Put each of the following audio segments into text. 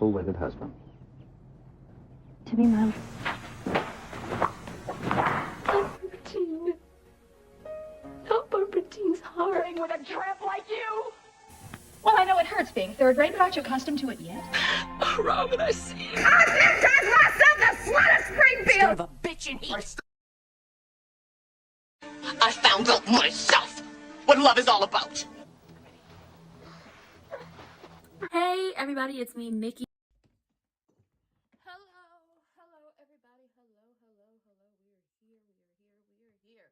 full-winded husband. To be my... Albertine. Not Albertine's heart. With a tramp like you. Well, I know it hurts being third rate, but aren't you accustomed to it yet? Oh, Robin, I see you. I baptized myself the slut of Springfield! Son of a bitch in heat. I found out myself what love is all about. Hey everybody, it's me, Nikki. Hello everybody. Hello. We are here.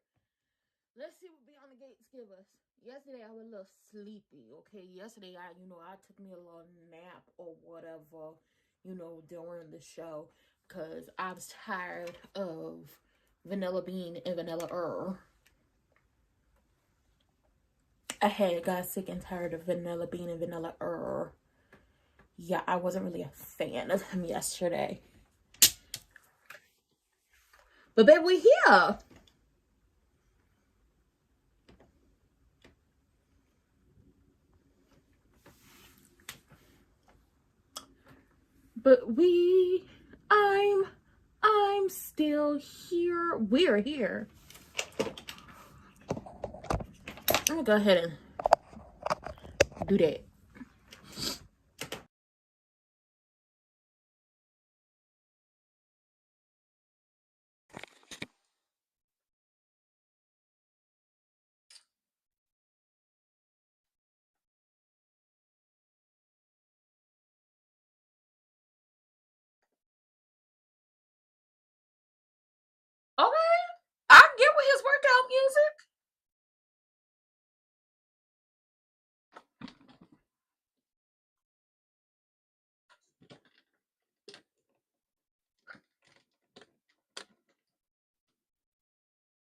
Let's see what Beyond the Gates give us. Yesterday I was a little sleepy, okay? Yesterday I took me a little nap or whatever, during the show, because I was tired of Vanilla Bean and Vanilla I had got sick and tired of Vanilla Bean and Vanilla Yeah, I wasn't really a fan of him yesterday. But babe, we here. But I'm still here. We're here. I'm gonna go ahead and do that. Okay, I can get with his workout music.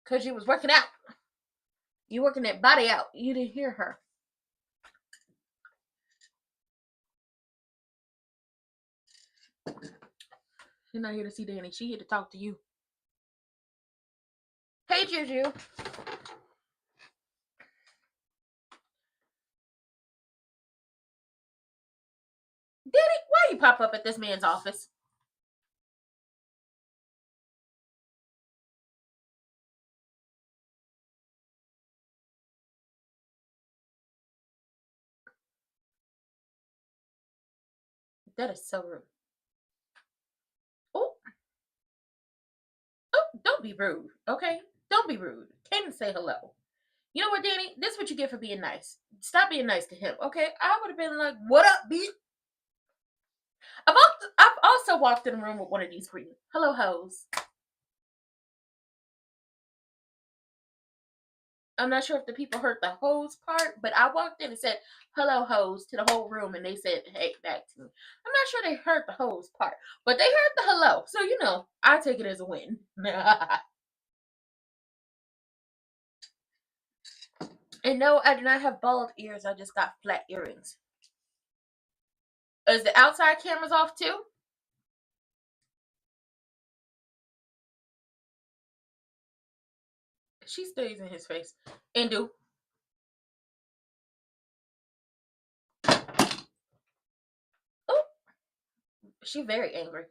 Because you was working out. You working that body out. You didn't hear her. She's not here to see Danny. She here to talk to you. Hey, Juju. Danny, why you pop up at this man's office? That is so rude. Oh, don't be rude, okay? Don't be rude. Came to say hello. You know what, Danny? This is what you get for being nice. Stop being nice to him, okay? I would have been like, what up, bitch? I've also walked in a room with one of these for you. Hello, hoes. I'm not sure if the people heard the hoes part, but I walked in and said, hello, hoes, to the whole room, and they said, hey, back to me. I'm not sure they heard the hoes part, but they heard the hello. So, I take it as a win. And no, I do not have bald ears. I just got flat earrings. Is the outside cameras off too? She stays in his face. And do. Oh, she very angry.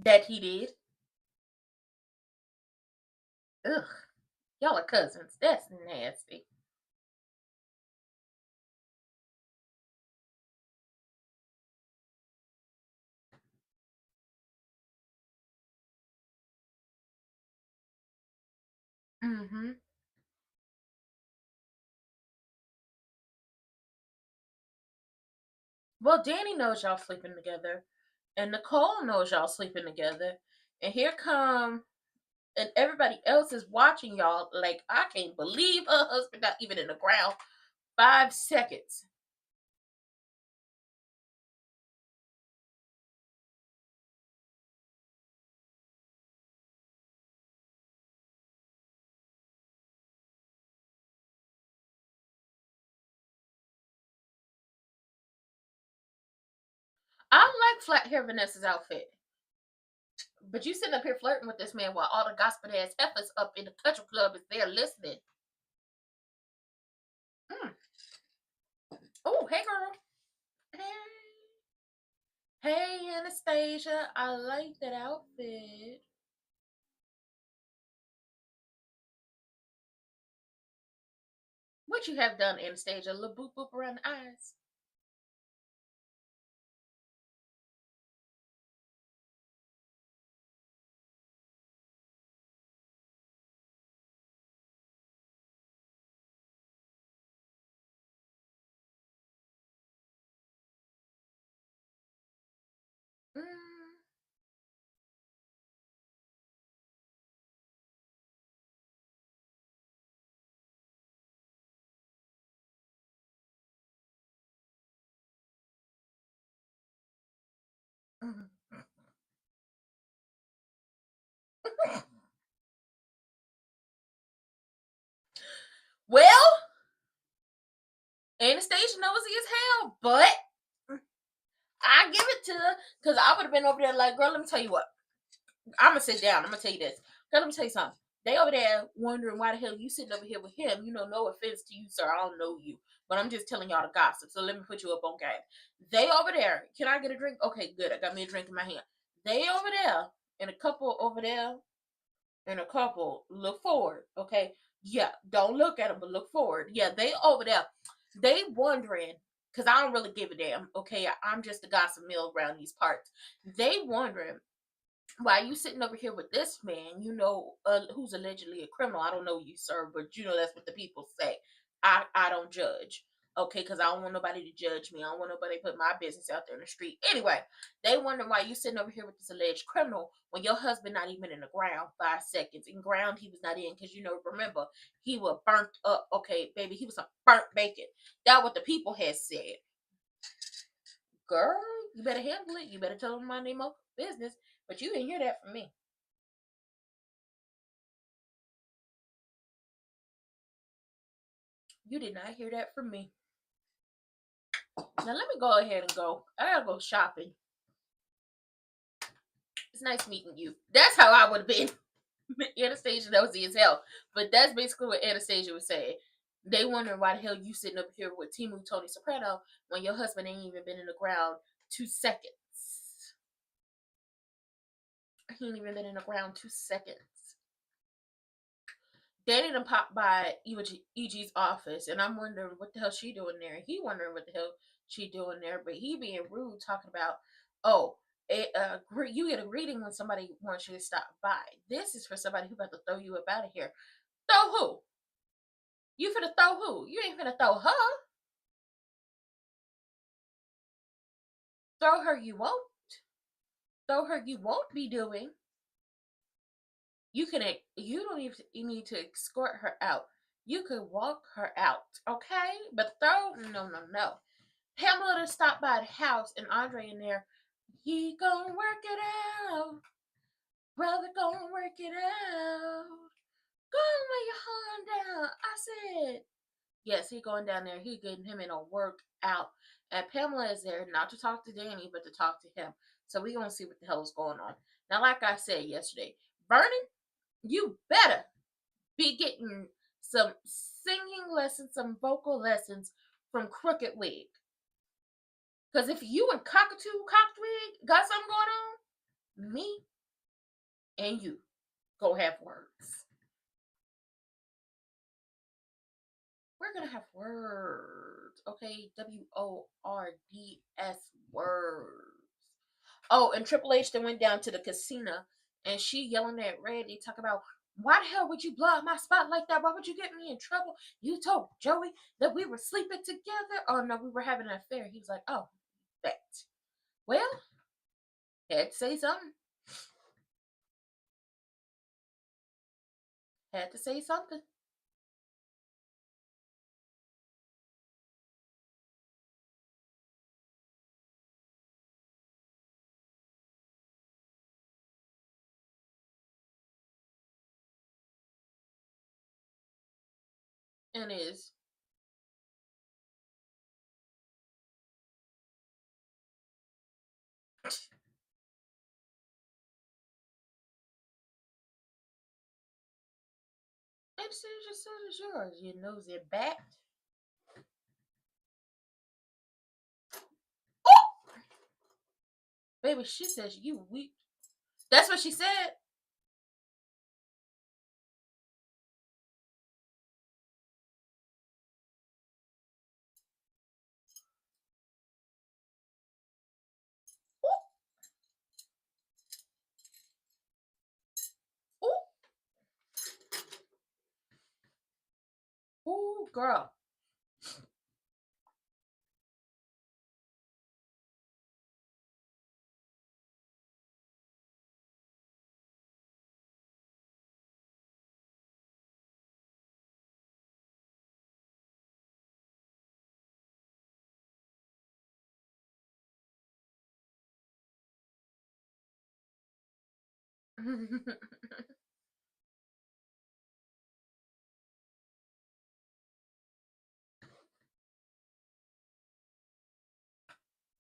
That he did. Ugh. Y'all are cousins. That's nasty. Mm-hmm. Well, Danny knows y'all sleeping together. And Nicole knows y'all sleeping together. And here come, and everybody else is watching y'all like, I can't believe her husband not even in the ground 5 seconds. I like flat hair Vanessa's outfit. But you sitting up here flirting with this man while all the gospel ass heifers up in the country club is there listening. Oh, hey, girl. Hey. Hey, Anastasia. I like that outfit. What you have done, Anastasia? A little boop boop around the eyes. Mm. Well, Anastasia nosy as hell, but I give it to her because I would have been over there like, girl, let me tell you what. I'm gonna sit down. I'm gonna tell you this. Girl, let me tell you something. They over there wondering why the hell you sitting over here with him. You know, no offense to you, sir. I don't know you, but I'm just telling y'all the gossip. So let me put you up on game. They over there. Can I get a drink? Okay, good. I got me a drink in my hand. They over there and a couple over there and a couple look forward. Okay, yeah. Don't look at them, but look forward. Yeah, they over there. They wondering because I don't really give a damn. Okay, I'm just a gossip mill around these parts. They wondering why you sitting over here with this man, who's allegedly a criminal. I don't know you, sir, but that's what the people say. I don't judge, okay, because I don't want nobody to judge me. I don't want nobody to put my business out there in the street. Anyway, they wonder why you sitting over here with this alleged criminal when your husband not even in the ground 5 seconds. In ground he was not in because remember, he was burnt up. Okay, baby, he was a burnt bacon. That what the people had said. Girl, you better handle it. You better tell them my name of business. But you didn't hear that from me. You did not hear that from me. Now let me go ahead and go. I gotta go shopping. It's nice meeting you. That's how I would have been. Anastasia nosy as hell. But that's basically what Anastasia was saying. They wondering why the hell you sitting up here with Timu Tony Soprano when your husband ain't even been in the ground 2 seconds. He ain't even been in the ground 2 seconds. Danny done popped by EG's office, and I'm wondering what the hell she doing there. He wondering what the hell she doing there, but he being rude, talking about, oh, you get a greeting when somebody wants you to stop by. This is for somebody who about to throw you up out of here. Throw who? You finna throw who? You ain't finna throw her. Throw her you won't. Throw her you won't be doing. You don't even need to escort her out. You could walk her out, okay? But throw, no. Pamela to stop by the house and Andre in there. He gonna work it out. Brother gonna work it out. Go and lay your hand down. I said, yes, he going down there. He getting him in a workout. And Pamela is there not to talk to Danny, but to talk to him. So we gonna see what the hell is going on. Now, like I said yesterday, Vernon, you better be getting some singing lessons, some vocal lessons from Crooked Wig. Because if you and Cockatwig got something going on, me and you go have words. We're going to have words. Okay? WORDS words. Oh, and Triple H then went down to the casino and she yelling at Randy, talking about, why the hell would you blow up my spot like that? Why would you get me in trouble? You told Joey that we were sleeping together. Oh, no, we were having an affair. He was like, oh, that. Well, had to say something. Had to say something. And is. And so is yours, you nosy bat. Baby, she says you weak. That's what she said. Ooh. Ooh. Ooh, girl.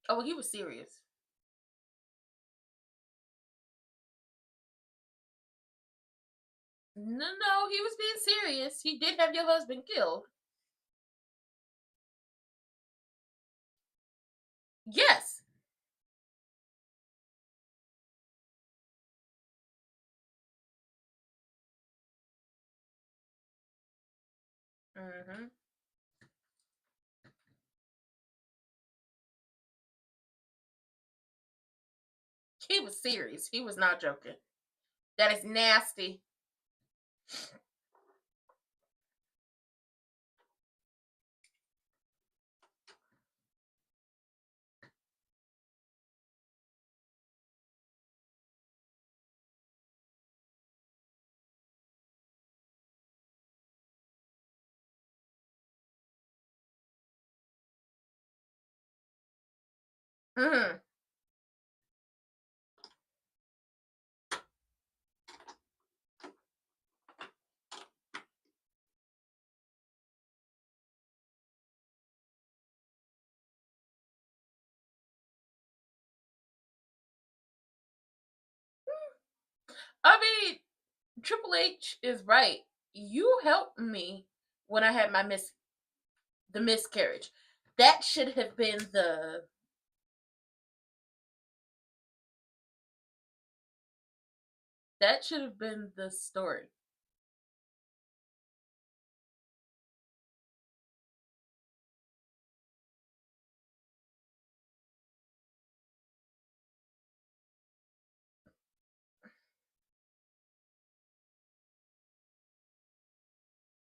Oh, well, he was serious. No, he was being serious. He did have your husband killed. Yes. Mm-hmm. He was serious. He was not joking. That is nasty. Mm. I mean, Triple H is right. You helped me when I had the miscarriage. That should have been the story.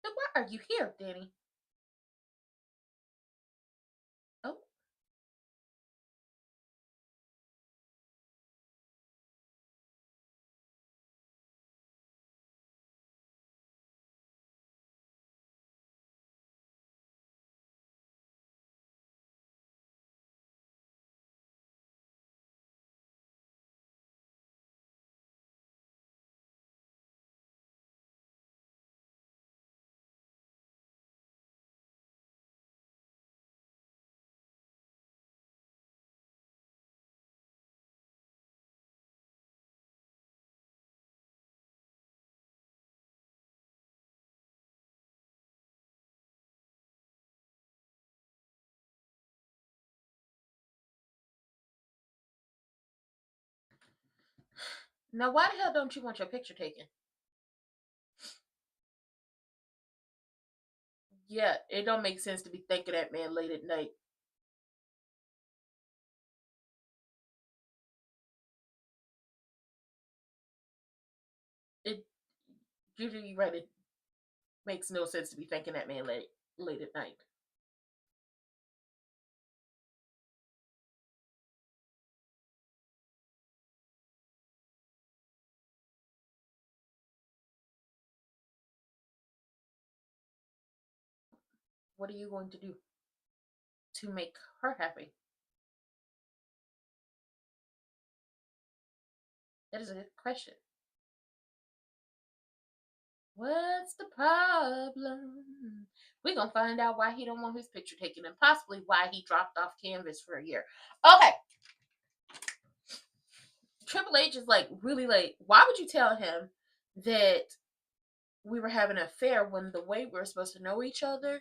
Then why are you here, Danny? Oh, now why the hell don't you want your picture taken? Yeah, it don't make sense to be thanking that man late at night. It usually right. It makes no sense to be thanking that man late at night. What are you going to do to make her happy? That is a good question. What's the problem? We're gonna find out why he don't want his picture taken and possibly why he dropped off Canvas for a year. Okay. Triple H is like really like, why would you tell him that we were having an affair when the way we're supposed to know each other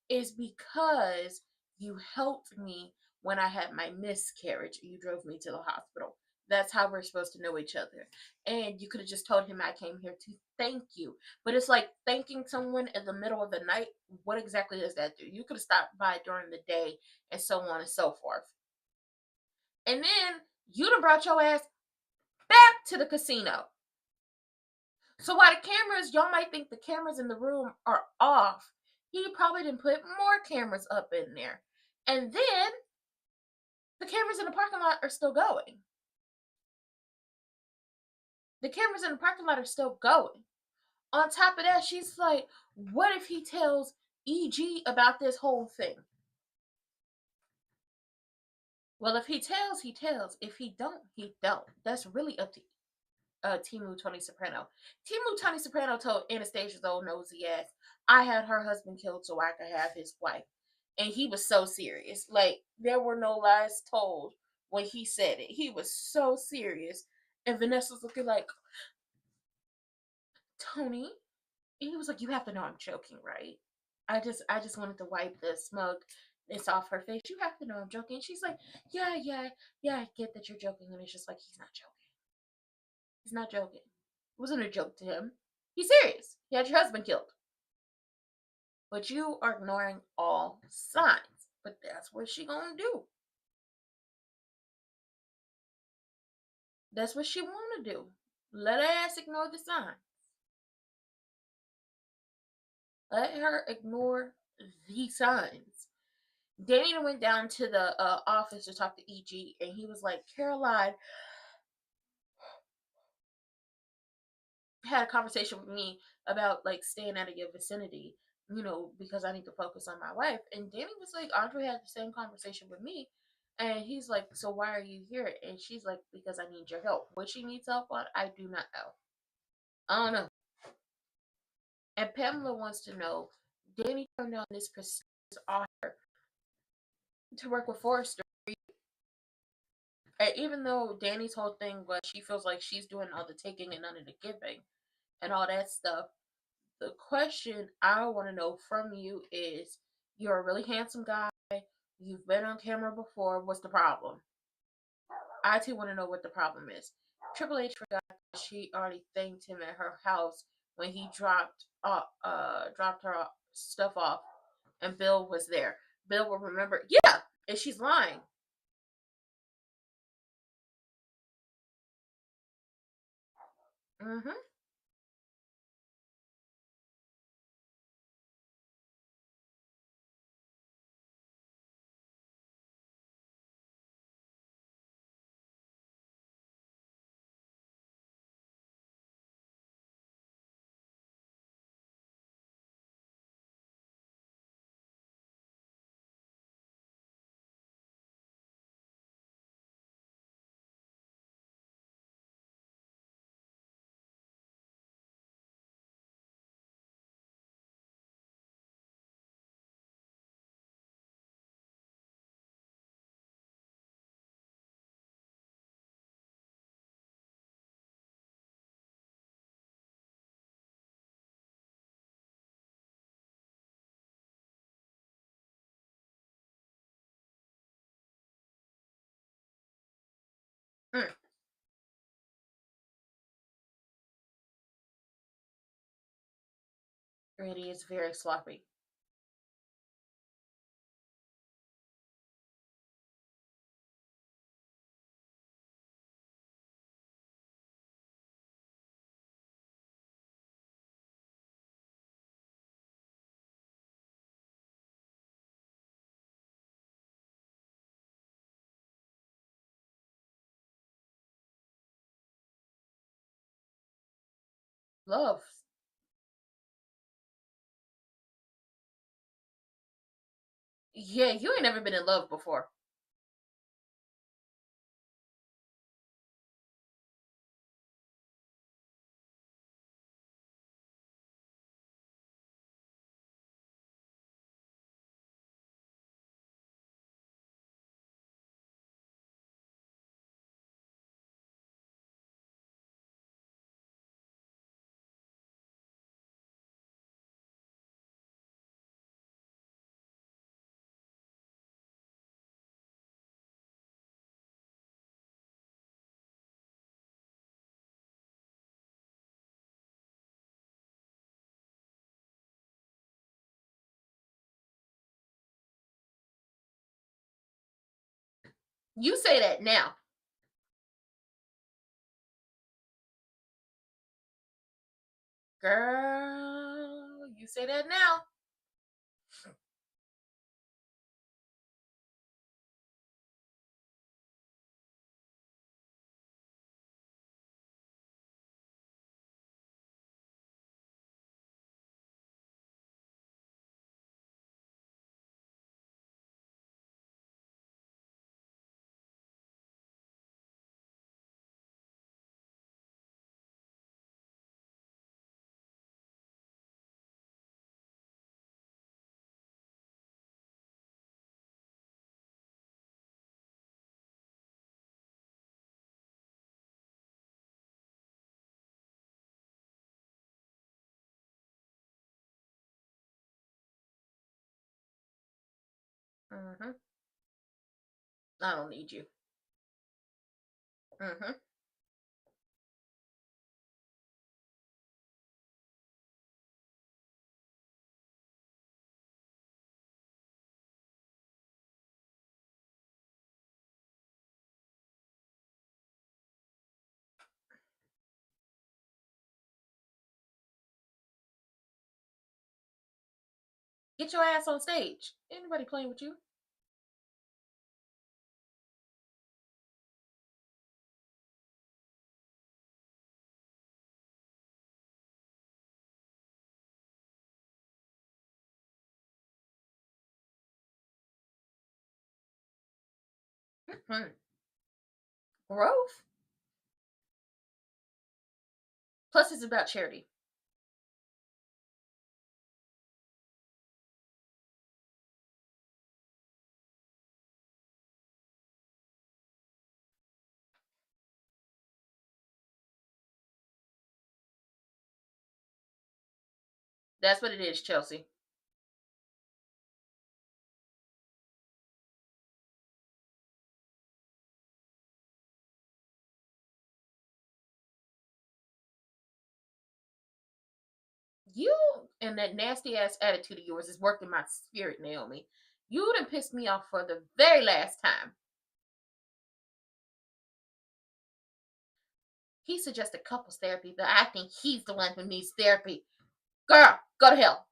is because you helped me when I had my miscarriage. You drove me to the hospital. That's how we're supposed to know each other. And you could have just told him I came here to thank you. But it's like thanking someone in the middle of the night. What exactly does that do? You could have stopped by during the day and so on and so forth. And then you done brought your ass back to the casino. So while the cameras, y'all might think the cameras in the room are off, he probably didn't put more cameras up in there. And then the cameras in the parking lot are still going. The cameras in the parking lot are still going. On top of that, she's like, what if he tells EG about this whole thing? Well, if he tells, he tells. If he don't, he don't. That's really up to Timu Tony Soprano. Timu Tony Soprano told Anastasia's old nosy ass, I had her husband killed so I could have his wife. And he was so serious. Like, there were no lies told when he said it. He was so serious. And Vanessa's looking like, Tony? And he was like, you have to know I'm joking, right? I just wanted to wipe the smugness off her face. You have to know I'm joking. And she's like, yeah, I get that you're joking. And it's just like, he's not joking. He's not joking. It wasn't a joke to him. He's serious. He had your husband killed. But you are ignoring all signs. But that's what she gonna do. That's what she wanna do. Let her ass ignore the signs. Let her ignore the signs. Danny went down to the office to talk to EG, and he was like, Caroline had a conversation with me about like staying out of your vicinity, because I need to focus on my wife. And Danny was like, Andre had the same conversation with me. And he's like, so why are you here? And she's like, because I need your help. What she needs help on, I do not know. I don't know. And Pamela wants to know, Danny turned down this prestigious offer to work with Forrester. And even though Danny's whole thing was she feels like she's doing all the taking and none of the giving and all that stuff, the question I want to know from you is, you're a really handsome guy. You've been on camera before. What's the problem? I too want to know what the problem is. Triple H forgot she already thanked him at her house when he dropped her stuff off, and Bill was there. Bill will remember. Yeah, and she's lying. Mm-hmm. Mm. Randy is very sloppy. Love. Yeah, you ain't never been in love before. You say that now. Girl, you say that now. Mm-hmm. I don't need you. Mm-hmm. Get your ass on stage. Anybody playing with you? Mm-hmm. Growth. Plus, it's about charity. That's what it is, Chelsea. You and that nasty ass attitude of yours is working my spirit, Naomi. You done pissed me off for the very last time. He suggested couples therapy, but I think he's the one who needs therapy. Girl, go to hell.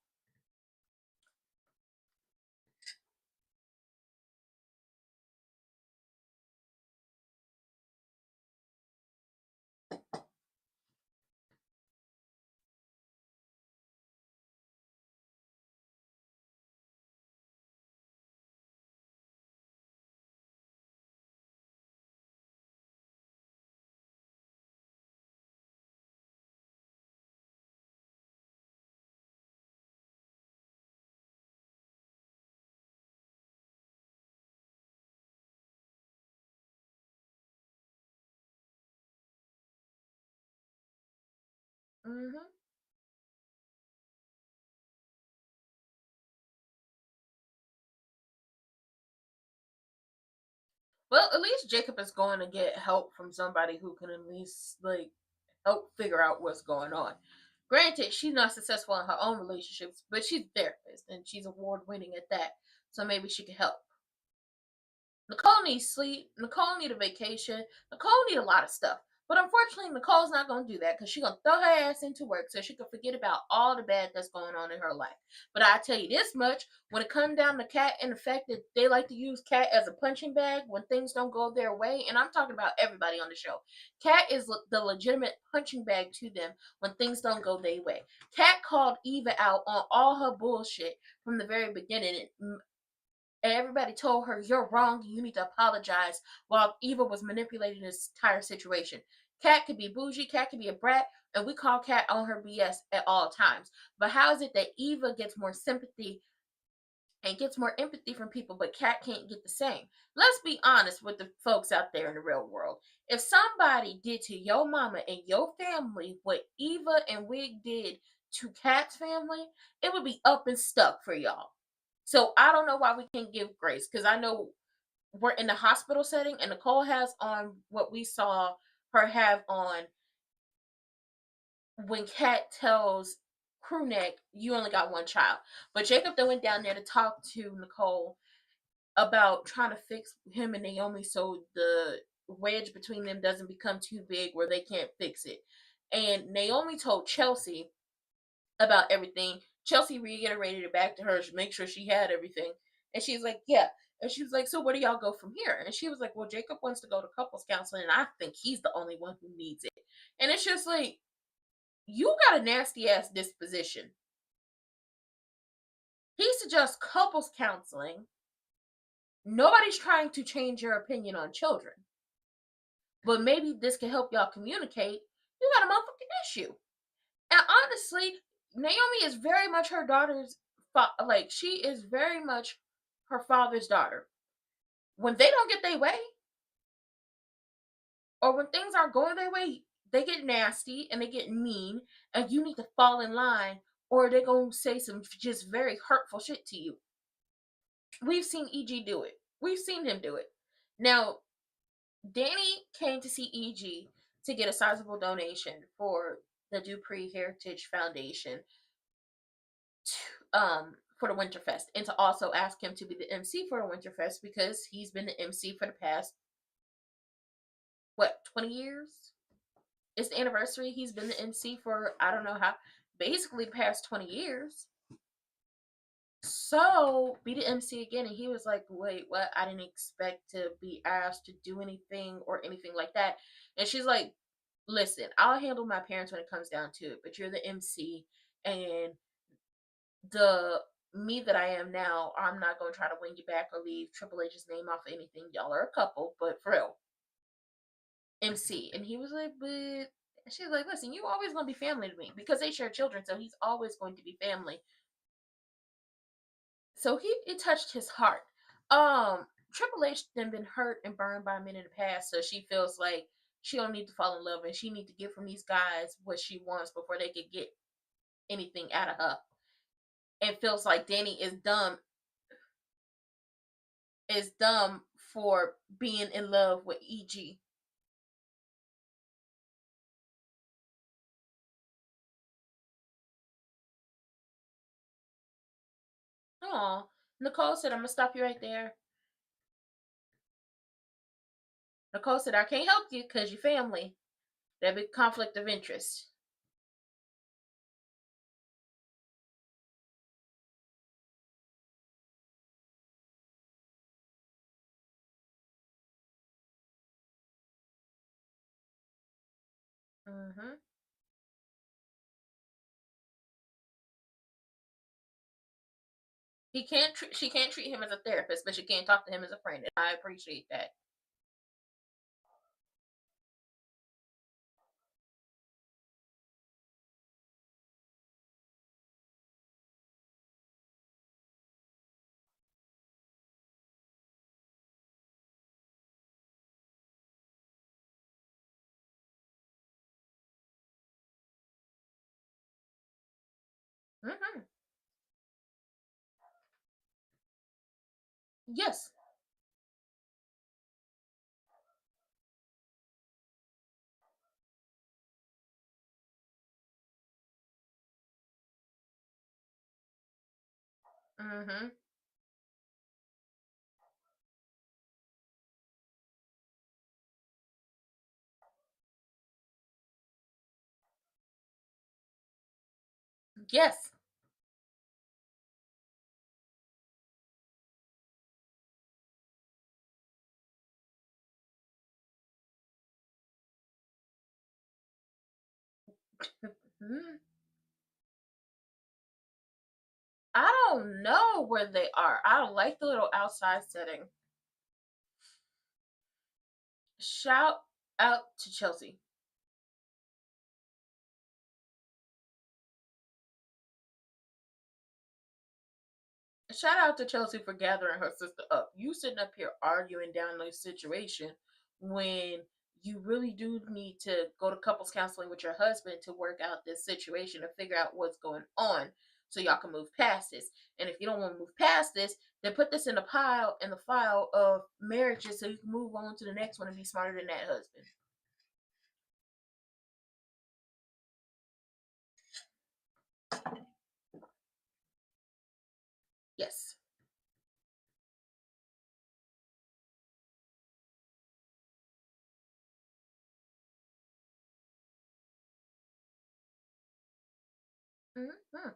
Mm-hmm. Well, at least Jacob is going to get help from somebody who can at least like help figure out what's going on. Granted, she's not successful in her own relationships, but she's a therapist and she's award winning at that. So maybe she can help. Nicole needs sleep. Nicole need a vacation. Nicole need a lot of stuff. But unfortunately, Nicole's not going to do that because she's going to throw her ass into work so she can forget about all the bad that's going on in her life. But I tell you this much, when it comes down to Kat and the fact that they like to use Kat as a punching bag when things don't go their way, and I'm talking about everybody on the show, Kat is the legitimate punching bag to them when things don't go their way. Kat called Eva out on all her bullshit from the very beginning. And everybody told her, you're wrong, you need to apologize, while Eva was manipulating this entire situation. Kat could be bougie, Kat could be a brat, and we call Kat on her BS at all times. But how is it that Eva gets more sympathy and gets more empathy from people, but Kat can't get the same? Let's be honest with the folks out there in the real world. If somebody did to your mama and your family what Eva and Wig did to Kat's family, it would be up and stuck for y'all. So I don't know why we can't give grace, because I know we're in the hospital setting and Nicole has on what we saw her have on when Kat tells Crewneck, you only got one child. But Jacob then went down there to talk to Nicole about trying to fix him and Naomi so the wedge between them doesn't become too big where they can't fix it. And Naomi told Chelsea about everything. Chelsea reiterated it back to her to make sure she had everything. And she's like, yeah. And she was like, so where do y'all go from here? And she was like, well, Jacob wants to go to couples counseling, and I think he's the only one who needs it. And it's just like, you got a nasty ass disposition. He suggests couples counseling. Nobody's trying to change your opinion on children. But maybe this can help y'all communicate. You got a motherfucking issue. And honestly, Naomi is very much her daughter's, like, she is very much her father's daughter. When they don't get their way, or when things aren't going their way, they get nasty and they get mean, and you need to fall in line, or they're going to say some just very hurtful shit to you. We've seen EG do it. We've seen him do it. Now, Danny came to see EG to get a sizable donation for the Dupree Heritage Foundation for the Winterfest, and to also ask him to be the MC for the Winterfest because he's been the MC for the past 20 years? It's the anniversary. He's been the MC for I don't know how, basically the past 20 years. So be the MC again, and he was like, wait, what? I didn't expect to be asked to do anything or anything like that. And she's like, listen, I'll handle my parents when it comes down to it, but you're the MC, and the me that I am now, I'm not going to try to win you back or leave Triple H's name off of anything. Y'all are a couple, but for real, MC. And he was like, but she's like, listen, you always going to be family to me because they share children, so he's always going to be family. So it touched his heart. Triple H then been hurt and burned by men in the past, so she feels like she don't need to fall in love, and she need to get from these guys what she wants before they could get anything out of her. And feels like Danny is dumb for being in love with EG. Aw. Nicole said, I'm gonna stop you right there. Nicole said, I can't help you because you're family. There'll be conflict of interest. Mm-hmm. She can't treat him as a therapist, but she can't talk to him as a friend. And I appreciate that. Mm-hmm. Yes. Mm-hmm. Yes. Mm-hmm. I don't know where they are. I don't like the little outside setting. Shout out to Chelsea. Shout out to Chelsea for gathering her sister up. You sitting up here arguing down this situation when you really do need to go to couples counseling with your husband to work out this situation and figure out what's going on so y'all can move past this. And if you don't want to move past this, then put this in the file of marriages so you can move on to the next one and be smarter than that husband. Yes. Mm-hmm.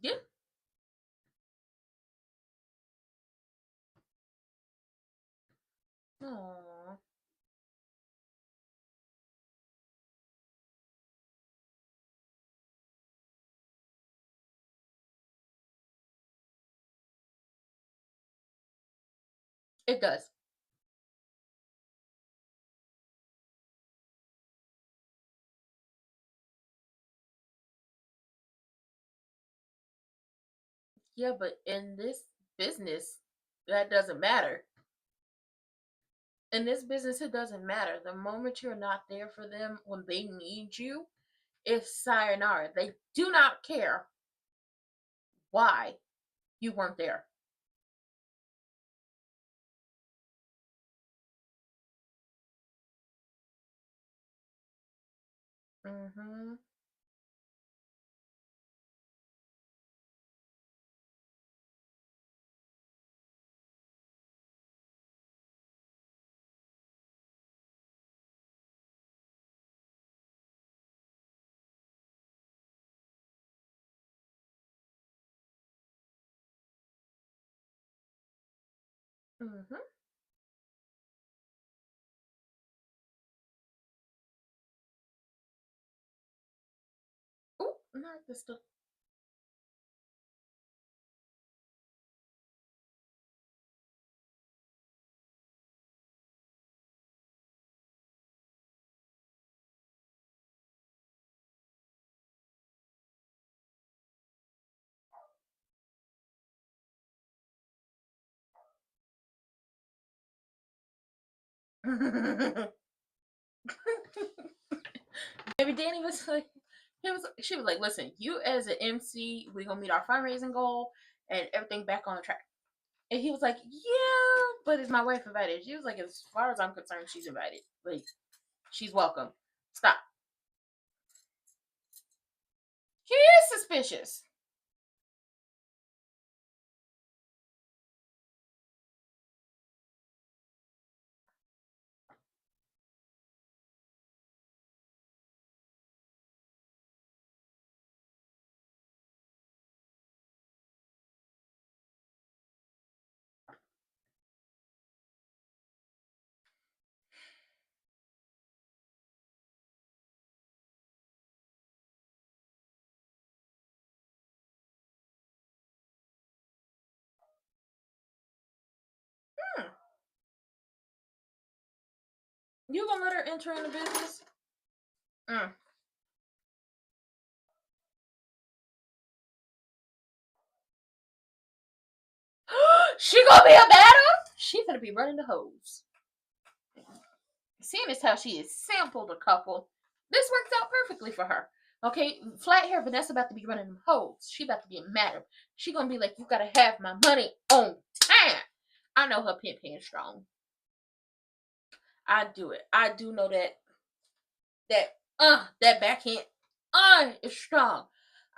Yeah. Aww. It does. Yeah, but in this business, that doesn't matter. In this business, it doesn't matter. The moment you're not there for them when they need you, it's sayonara. They do not care why you weren't there. Mm-hmm. Mm-hmm. Oh, not this stuff. Maybe Danny was like, she was like, listen, you as an MC, we're gonna meet our fundraising goal and everything back on track. And he was like, yeah, but is my wife invited? She was like, as far as I'm concerned, she's invited. Like, she's welcome. Stop. He is suspicious. Hmm. You gonna let her enter in the business? Mm. She gonna be a battle? She gonna be running the hose. Seeing as how she has sampled a couple, this works out perfectly for her. Okay, flat hair Vanessa about to be running them hoes. She about to be a madam. She gonna be like, you gotta have my money on time. I know her pimp hand strong. I do it. I do know that backhand is strong.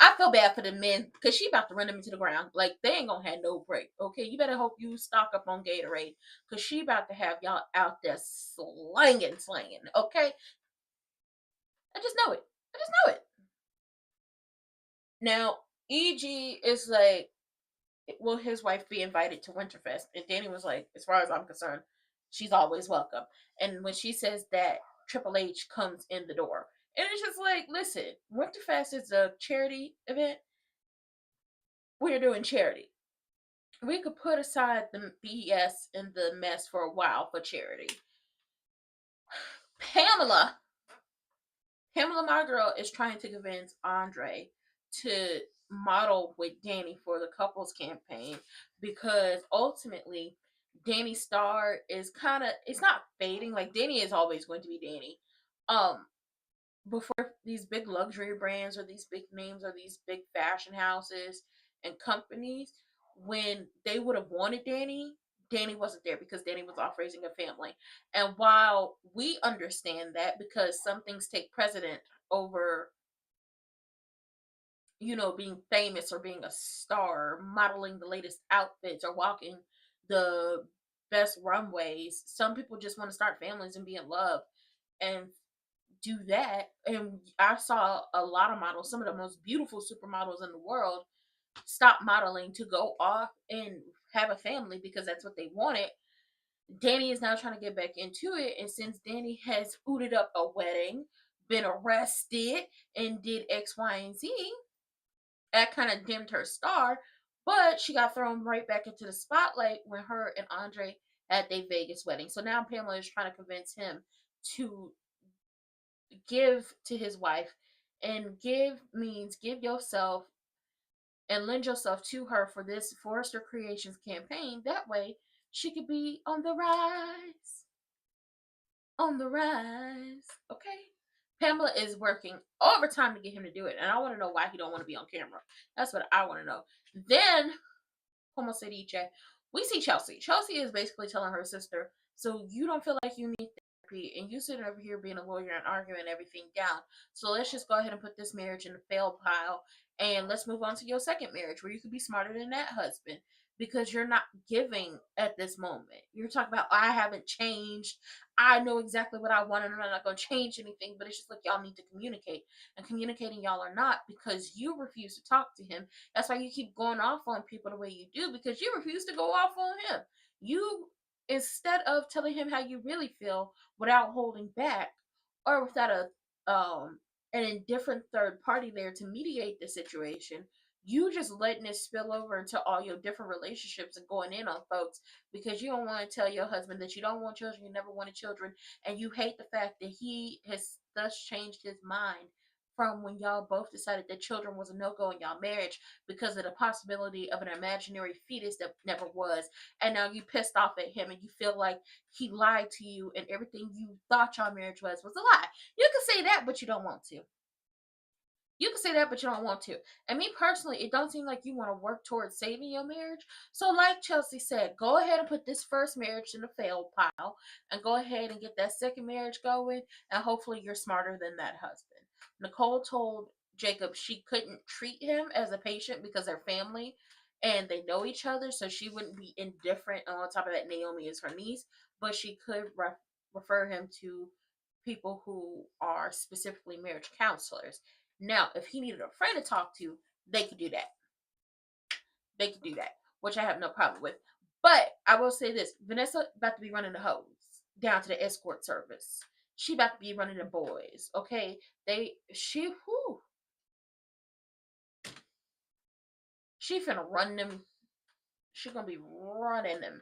I feel bad for the men because she about to run them into the ground. Like they ain't gonna have no break. Okay, you better hope you stock up on Gatorade because she about to have y'all out there slanging. Okay, I just know it. I just know it. Now, EG is like, will his wife be invited to Winterfest? And Danny was like, as far as I'm concerned, she's always welcome. And when she says that, Triple H comes in the door. And it's just like, listen, Winterfest is a charity event. We're doing charity. we could put aside the BS and the mess for a while for charity. Pamela, my girl, is trying to convince Andre to model with Danny for the couples campaign because ultimately Danny's star is it's not fading. Like, Danny is always going to be Danny. Before these big luxury brands or these big names or these big fashion houses and companies, when they would have wanted Danny, Danny wasn't there because Danny was off raising a family. And while we understand that because some things take precedent over, being famous or being a star, modeling the latest outfits or walking the best runways, some people just want to start families and be in love and do that. And I saw a lot of models, some of the most beautiful supermodels in the world, stop modeling to go off and have a family because that's what they wanted. Danny is now trying to get back into it, and since Danny has booted up a wedding, been arrested, and did X, Y, and Z, that kind of dimmed her star. But she got thrown right back into the spotlight when her and Andre had their Vegas wedding. So now Pamela is trying to convince him to give to his wife, and give means give yourself and lend yourself to her for this Forrester Creations campaign. That way she could be on the rise. On the rise. Okay? Pamela is working overtime to get him to do it, and I want to know why he don't want to be on camera. That's what I want to know. Then, como se dice, we see Chelsea. Chelsea is basically telling her sister, so you don't feel like you need therapy, and you sitting over here being a lawyer and arguing everything down. So let's just go ahead and put this marriage in the fail pile, and let's move on to your second marriage where you could be smarter than that husband because you're not giving at this moment. You're talking about, I haven't changed. I know exactly what I want and I'm not going to change anything, but it's just like y'all need to communicate. And communicating y'all are not because you refuse to talk to him. That's why you keep going off on people the way you do because you refuse to go off on him. You, instead of telling him how you really feel without holding back or without an indifferent third party there to mediate the situation, you just letting it spill over into all your different relationships and going in on folks because you don't want to tell your husband that you don't want children, you never wanted children, and you hate the fact that he has thus changed his mind from when y'all both decided that children was a no-go in y'all marriage because of the possibility of an imaginary fetus that never was. And now you pissed off at him and you feel like he lied to you and everything you thought y'all marriage was a lie. You can say that, but you don't want to. You can say that, but you don't want to. And me personally, it don't seem like you want to work towards saving your marriage. So like Chelsea said, go ahead and put this first marriage in the fail pile and go ahead and get that second marriage going, and hopefully you're smarter than that husband. Nicole told Jacob she couldn't treat him as a patient because they're family and they know each other, so she wouldn't be indifferent. And on top of that, Naomi is her niece, but she could refer him to people who are specifically marriage counselors. Now, if he needed a friend to talk to, they could do that. They could do that, which I have no problem with. But I will say this: Vanessa about to be running the hose down to the escort service. She about to be running the boys. Okay, she finna run them. She gonna be running them.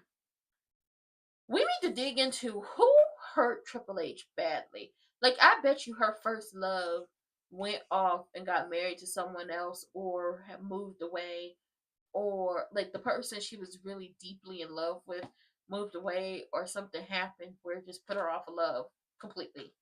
We need to dig into who hurt Triple H badly. Like, I bet you her first love went off and got married to someone else or moved away, or like the person she was really deeply in love with moved away, or something happened where it just put her off of love completely.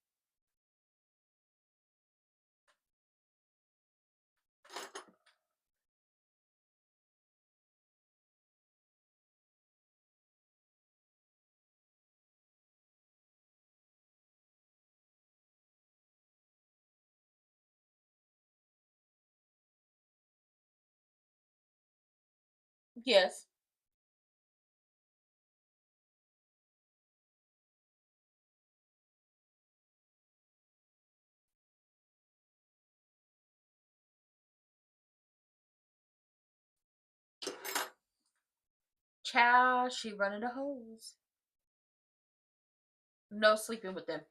Yes. Child, she running the hose. No sleeping with them.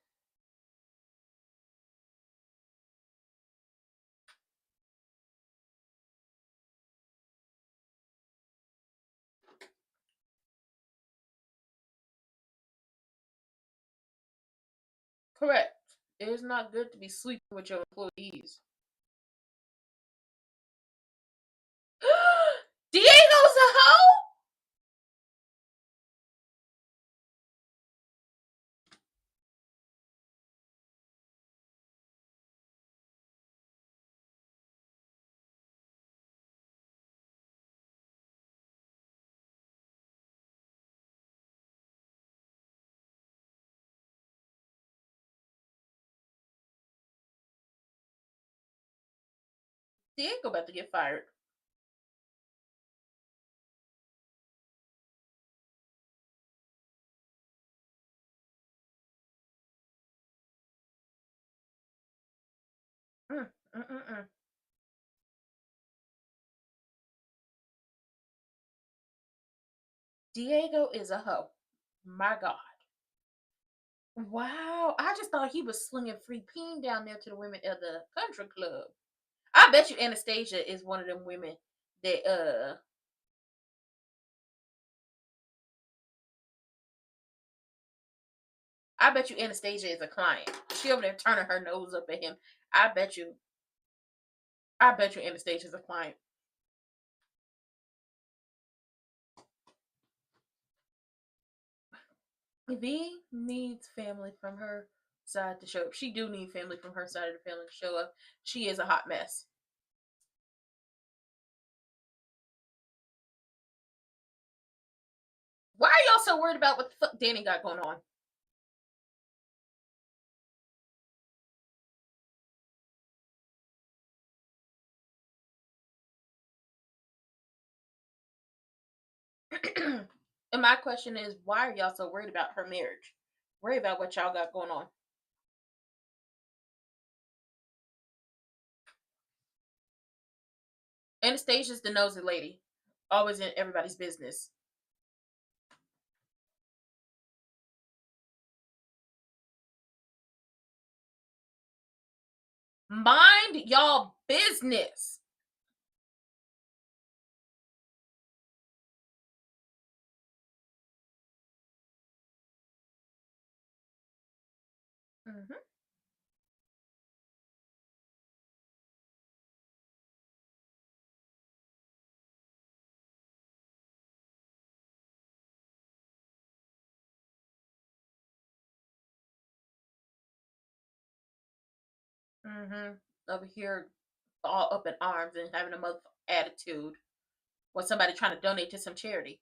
Correct. It is not good to be sleeping with your employees. Diego's a hoe? Diego about to get fired. Mm, mm, mm, mm. Diego is a hoe. My God. Wow. I just thought he was slinging free peen down there to the women at the country club. I bet you Anastasia is one of them women that I bet you Anastasia is a client. She over there turning her nose up at him. I bet you Anastasia's a client. V needs family from her side to show up. She do need family from her side of the family to show up. She is a hot mess. Why are y'all so worried about what the fuck Danny got going on? And my question is, why are y'all so worried about her marriage? Worry about what y'all got going on. Anastasia's the nosy lady. Always in everybody's business. Mind y'all business. Mm-hmm. Mm-hmm. Over here, all up in arms and having a mother attitude when somebody trying to donate to some charity.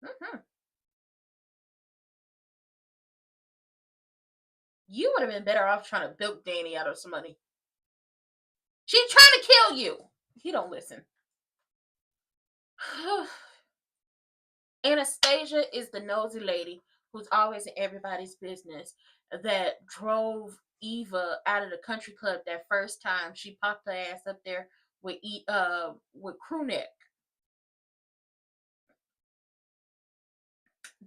Mm-hmm. You would have been better off trying to bilk Danny out of some money. She's trying to kill you. He don't listen. Anastasia is the nosy lady who's always in everybody's business that drove Eva out of the country club that first time she popped her ass up there with Crewneck.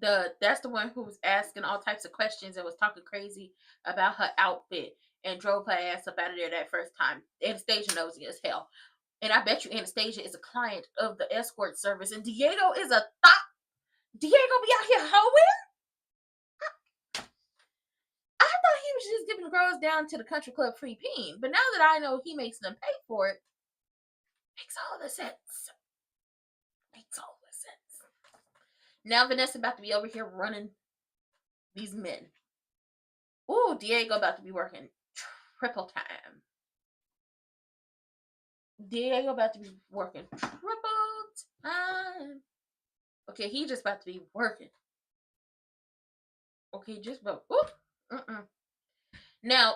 That's the one who was asking all types of questions and was talking crazy about her outfit and drove her ass up out of there that first time. Anastasia nosy as hell. And I bet you Anastasia is a client of the escort service and Diego is a thought. Diego be out here hoeing? I thought he was just giving the girls down to the country club free peen. But now that I know he makes them pay for it, makes all the sense. Makes all the sense. Now Vanessa about to be over here running these men. Ooh, Diego about to be working triple time. Diego about to be working triple time. Okay, he just about to be working. Okay, just about. Now,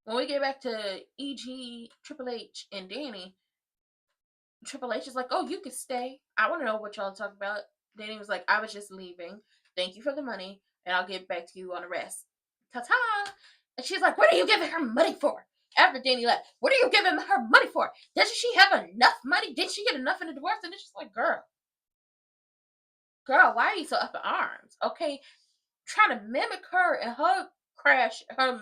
when we get back to EG, Triple H, and Danny, Triple H is like, "Oh, you could stay. I want to know what y'all talk about." Danny was like, "I was just leaving. Thank you for the money, and I'll get back to you on the rest." Ta-ta! And she's like, "What are you giving her money for?" After Danny left, "What are you giving her money for? Doesn't she have enough money? Did she get enough in the divorce?" And it's just like, girl, why are you so up in arms? Okay, trying to mimic her and her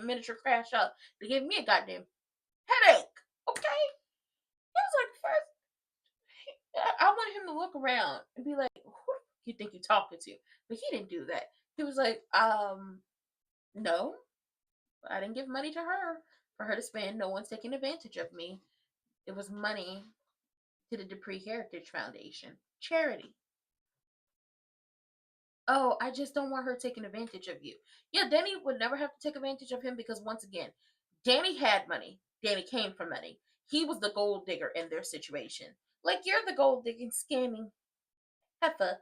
miniature crash up. They gave me a goddamn headache. Okay? He was like, first, I wanted him to look around and be like, who do you think you're talking to? But he didn't do that. He was like, no, I didn't give money to her for her to spend. No one's taking advantage of me. It was money to the Dupree Heritage Foundation charity. Oh, I just don't want her taking advantage of you. Yeah, Danny would never have to take advantage of him because, once again, Danny had money. Danny came from money. He was the gold digger in their situation. Like, you're the gold digging, scamming heifer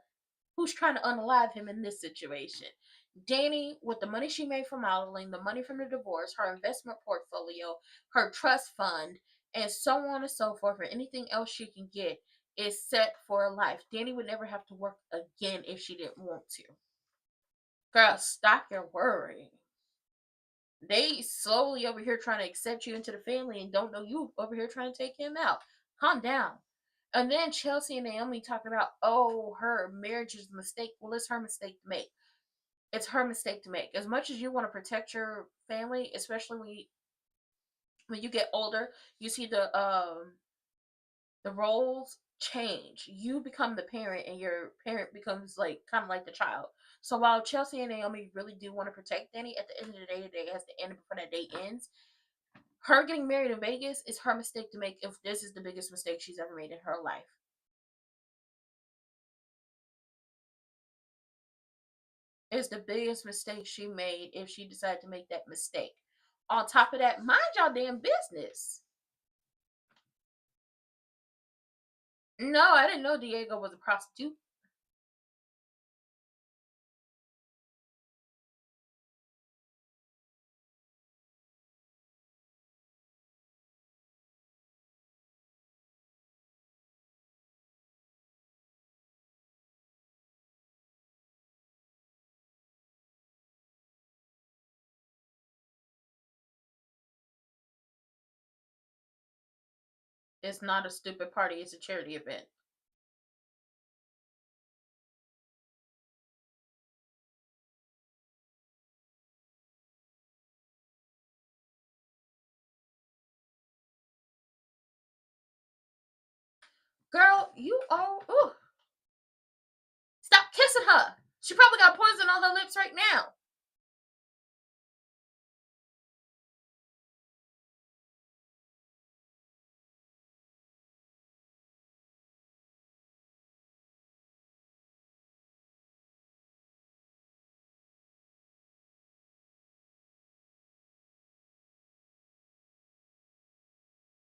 who's trying to unalive him in this situation. Danny, with the money she made from modeling, the money from the divorce, her investment portfolio, her trust fund, and so on and so forth, or anything else she can get, is set for life. Danny would never have to work again if she didn't want to. Girl, stop your worrying. They slowly over here trying to accept you into the family and don't know you over here trying to take him out. Calm down. And then Chelsea and Naomi talking about, oh, her marriage is a mistake. Well, it's her mistake to make. It's her mistake to make. As much as you want to protect your family, especially when you get older, you see the roles change. You become the parent, and your parent becomes like kind of like the child. So while Chelsea and Naomi really do want to protect Danny, at the end of the day, the day has to end before that day ends. Her getting married in Vegas is her mistake to make. If this is the biggest mistake she's ever made in her life. It's the biggest mistake she made if she decided to make that mistake. On top of that, mind y'all damn business. No, I didn't know Diego was a prostitute. It's not a stupid party, it's a charity event. Girl, you all stop kissing her. She probably got poison on her lips right now.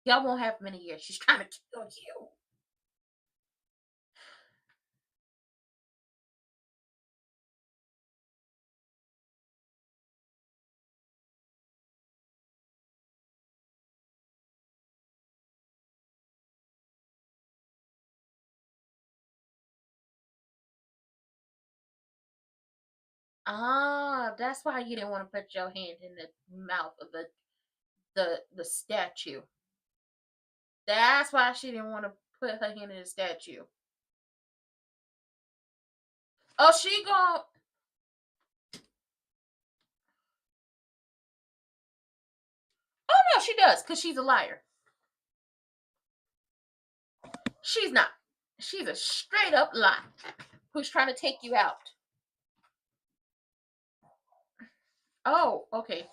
Y'all won't have many years. She's trying to kill you. Ah, that's why you didn't want to put your hand in the mouth of the statue. That's why she didn't want to put her hand in the statue. Oh, she gon' Oh no, she does, because she's a liar. She's not. She's a straight up lie who's trying to take you out. Oh, okay.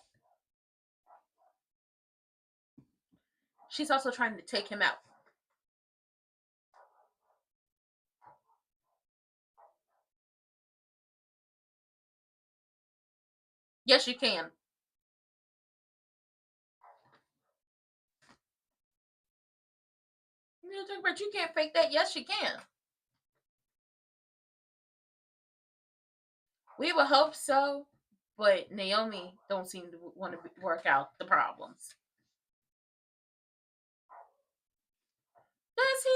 She's also trying to take him out. Yes, you can. But you can't fake that. Yes, you can. We would hope so, but Naomi don't seem to want to work out the problems. Does he?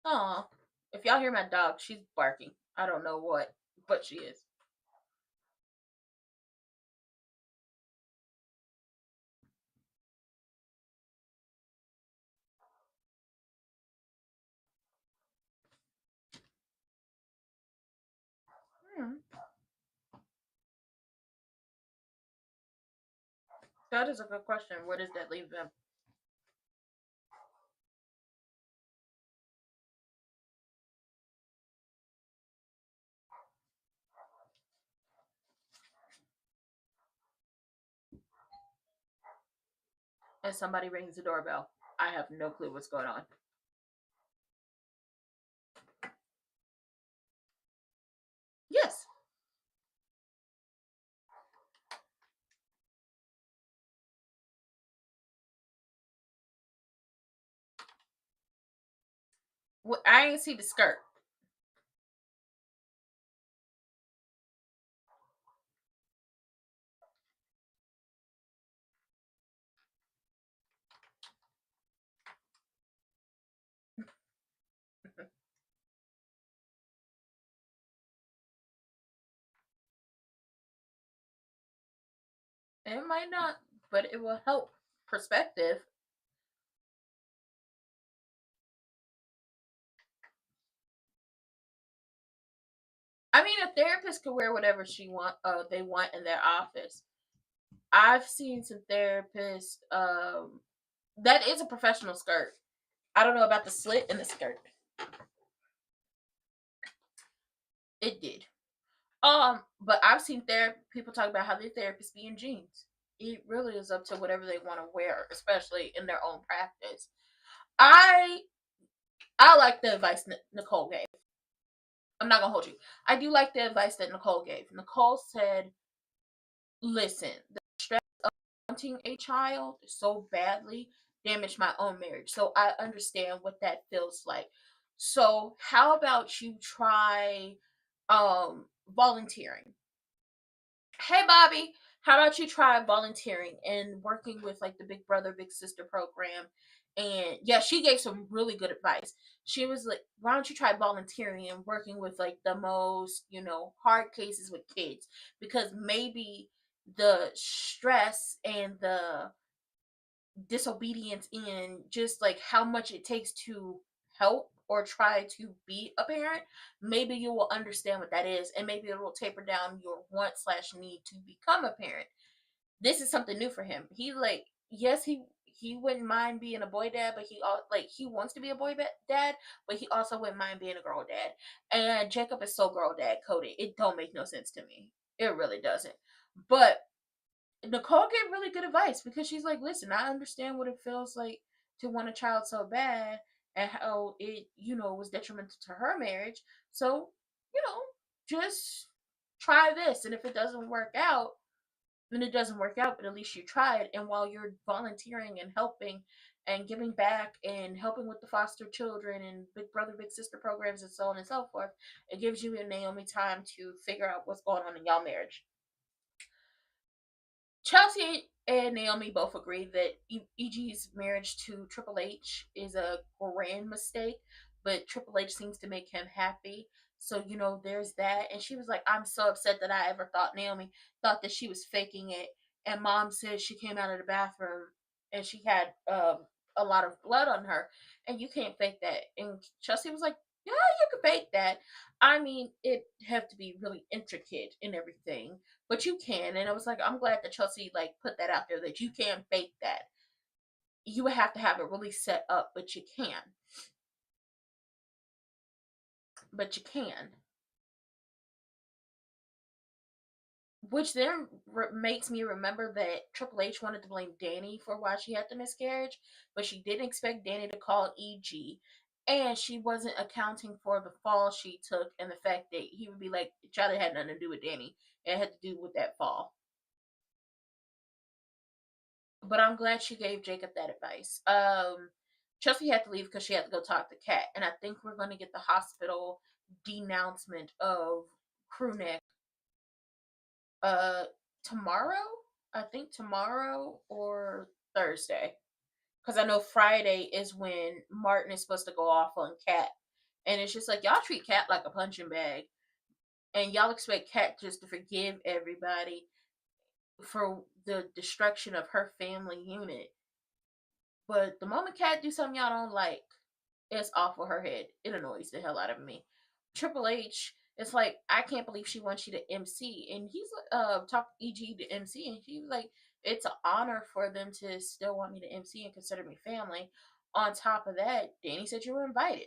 Aw. If y'all hear my dog, she's barking. I don't know what, but she is. That is a good question. Where does that leave them? And somebody rings the doorbell. I have no clue what's going on. Yes. Well, I ain't see the skirt. It might not, but it will help perspective. I mean, a therapist can wear whatever they want in their office. I've seen some therapists. That is a professional skirt. I don't know about the slit in the skirt. It did. But I've seen people talk about how their therapists be in jeans. It really is up to whatever they want to wear, especially in their own practice. I like the advice Nicole gave. I'm not gonna hold you. I do like the advice that Nicole gave. Nicole said, "Listen, the stress of wanting a child so badly damaged my own marriage, so I understand what that feels like. So how about you try volunteering? Hey Bobby, how about you try volunteering and working with like the Big Brother Big Sister program?" And yeah, she gave some really good advice. She was like, why don't you try volunteering and working with like the most, hard cases with kids, because maybe the stress and the disobedience in just like how much it takes to help or try to be a parent, maybe you will understand what that is, and maybe it will taper down your want/need to become a parent. This is something new for him. He like, yes, he wouldn't mind being a boy dad, but he wants to be a dad, but he also wouldn't mind being a girl dad. And Jacob is so girl dad coded. It don't make no sense to me. It really doesn't. But Nicole gave really good advice, because she's like, listen, I understand what it feels like to want a child so bad, and how it, was detrimental to her marriage. So, just try this. And if it doesn't work out, then it doesn't work out, but at least you tried. And while you're volunteering and helping and giving back and helping with the foster children and Big Brother, Big Sister programs and so on and so forth, it gives you and Naomi time to figure out what's going on in y'all marriage. Chelsea and Naomi both agree that EG's marriage to Triple H is a grand mistake, but Triple H seems to make him happy. So, there's that. And she was like, I'm so upset that I ever thought Naomi thought that she was faking it. And mom said she came out of the bathroom and she had a lot of blood on her. And you can't fake that. And Chelsea was like, yeah, you can fake that. I mean, it have to be really intricate and everything, but you can. And I was like, I'm glad that Chelsea like put that out there, that you can fake that. You would have to have it really set up, but you can. But you can. Which then makes me remember that Triple H wanted to blame Danny for why she had the miscarriage, but she didn't expect Danny to call EG. And she wasn't accounting for the fall she took and the fact that he would be like, Charlie had nothing to do with Danny. It had to do with that fall. But I'm glad she gave Jacob that advice. Chelsea had to leave because she had to go talk to Kat, and I think we're going to get the hospital denouncement of Crewneck uh tomorrow. I think tomorrow or Thursday, because I know Friday is when Martin is supposed to go off on Kat, and it's just like, y'all treat Kat like a punching bag, and y'all expect Kat just to forgive everybody for the destruction of her family unit. But the moment Kat do something y'all don't like, it's off with her head. It annoys the hell out of me. Triple H, it's like, I can't believe she wants you to MC. And he's talked EG to MC, and she was like, it's an honor for them to still want me to MC and consider me family. On top of that, Danny said you were invited.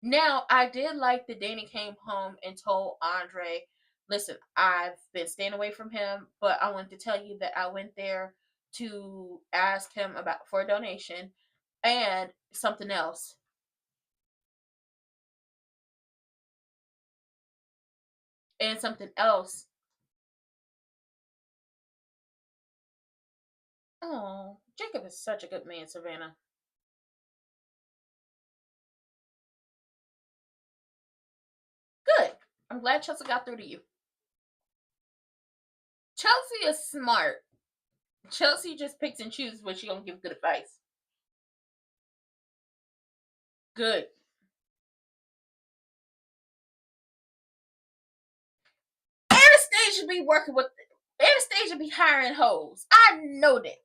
Now, I did like that Danny came home and told Andre, listen, I've been staying away from him, but I wanted to tell you that I went there to ask him about for a donation and something else. And something else. Oh, Jacob is such a good man, Savannah. Good. I'm glad Chelsea got through to you. Chelsea is smart. Chelsea just picks and chooses when she gonna give good advice. Good. Anastasia be working with Anastasia be hiring hoes. I know that.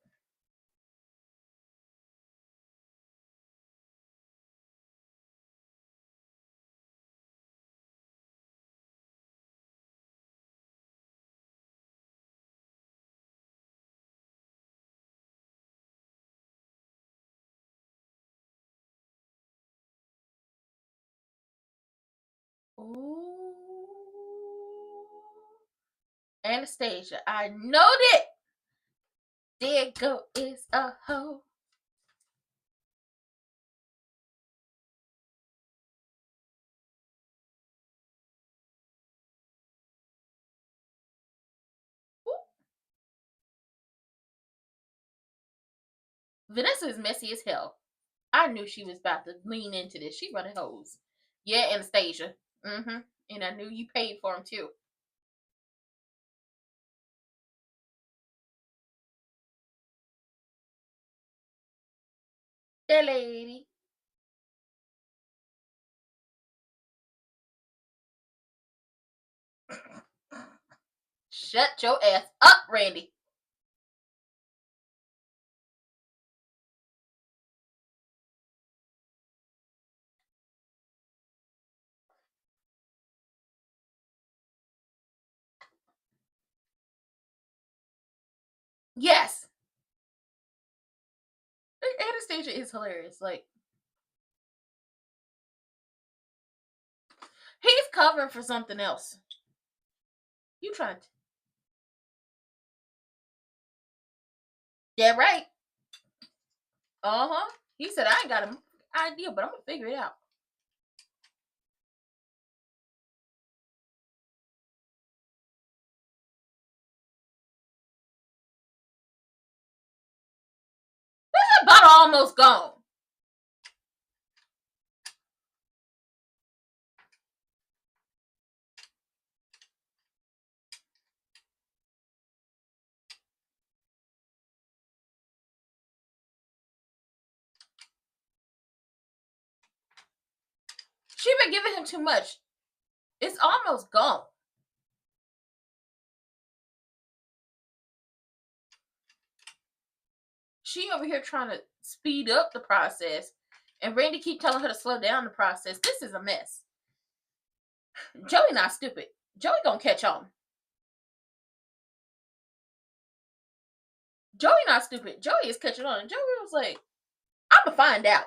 Ooh. Anastasia, I know that. There go is a hoe. Ooh. Vanessa is messy as hell. I knew she was about to lean into this. She running hoes. Yeah, Anastasia. Mm-hmm. And I knew you paid for them too. That lady. Shut your ass up, Randy. Yes. Anastasia is hilarious. Like, he's covering for something else. You trying to. Yeah, right. Uh-huh. He said, I ain't got an idea, but I'm going to figure it out. This bottle almost gone. She been giving him too much. It's almost gone. She over here trying to speed up the process, and Randy keep telling her to slow down the process. This is a mess. Joey not stupid. Joey gonna catch on. Joey not stupid. Joey is catching on. And Joey was like, I'm gonna find out.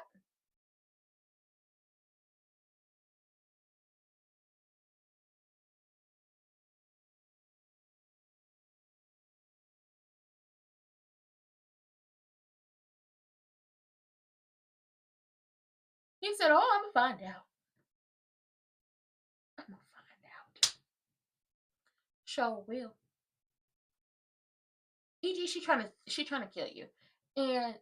He said, oh, I'm gonna find out. I'm gonna find out. Sure will. E.g., she trying to kill you. And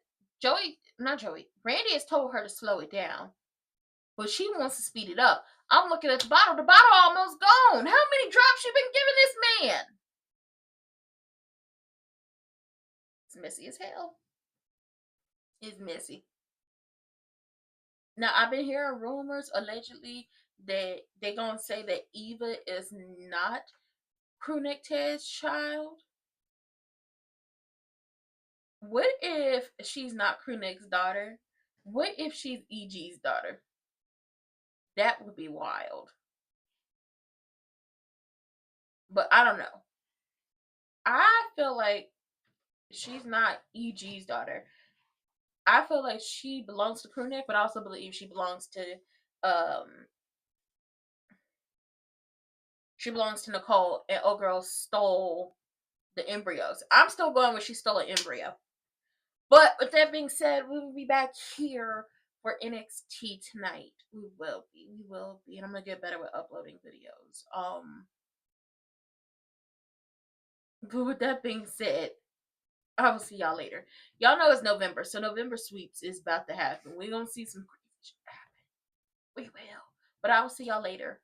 Randy has told her to slow it down. But she wants to speed it up. I'm looking at the bottle. The bottle almost gone. How many drops you been giving this man? It's messy as hell. It's messy. Now, I've been hearing rumors, allegedly, that they're going to say that Eva is not Crewneck Ted's child. What if she's not Crewneck's daughter? What if she's E.G.'s daughter? That would be wild. But I don't know. I feel like she's not EG's daughter. I feel like she belongs to Crewneck, but I also believe she belongs to Nicole, and old girl stole the embryos. I'm still going with she stole an embryo. But with that being said, we will be back here for NXT tonight. We will be, and I'm gonna get better with uploading videos. But with that being said, I will see y'all later. Y'all know it's November, so November sweeps is about to happen. We're gonna see some crazy shit happen. We will. But I will see y'all later.